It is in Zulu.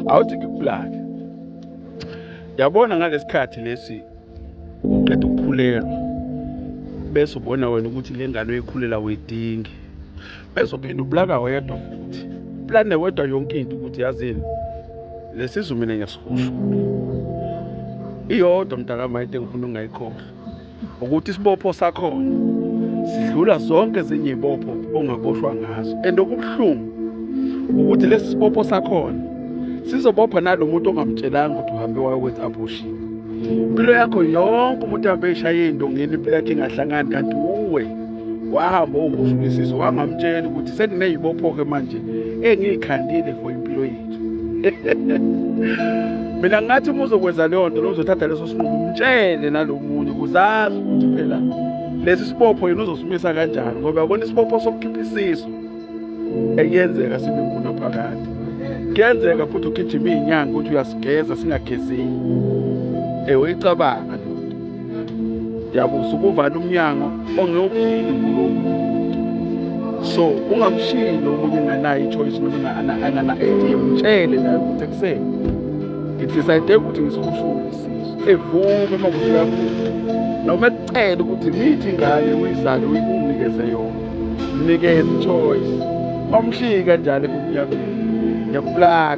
awuthi ngikuplane. Yabona ngalesikhathi lesi uqeda ukukhulelwa bese ubona wena ukuthi le ngane oyikhulela uyidingi, bese ungena ublaka wedwa futhi plane wedwa yonke into ukuthi yazini lesizwe mina ngiyasihusha iyodwa mntakamade engifuna ungayikhohlwa ukuthi isibopho sakhona sidlula zonke ezinye izibopho ongaboshwa ngazo, and okubuhlungu ukuthi lesi sibopho sakhona sizobopha nalomuntu ongamtshelanga ukuthi uhambe wayokwenza abortion. Impilo yakho yonke umuntu ahambe eshaya indongeni, impilo yakhe ingahlangani, kanti uwe wahamba ukusho wangamtshela ukuthi sekunezibopho-ke manje engiyikhandile for impilo yethu. Mina ngathi uma uzokwenza leyo nto uzothatha leso sinqumo umtshele nalomunye ukuzazi ukuthi phela lesi sibopho yena uzosimisa kanjani, ngoba yabona isibopho sokukhipha isisu ekuyenzeka sibe ngunaphakade, kuyenzeka futhi ugijima izinyanga ukuthi uyasigeza singagezeki. Uyicabanga le nto, yabo usukuvala umnyango ongewuphili kulo muntu, so ungamshiyi nomunye unganayo ichoice noma angana-idea, umtshele naye ukuthi ekuseni ngidecide ukuthi ngisihushuke isisu, evume uma kusuka kakhulu noma ekucela ukuthi mithi ingane uyizale uyinikeze yona, mnikeze ichoice. Mamshiyi kanjalo kumnyameni, ngiyakuplaka.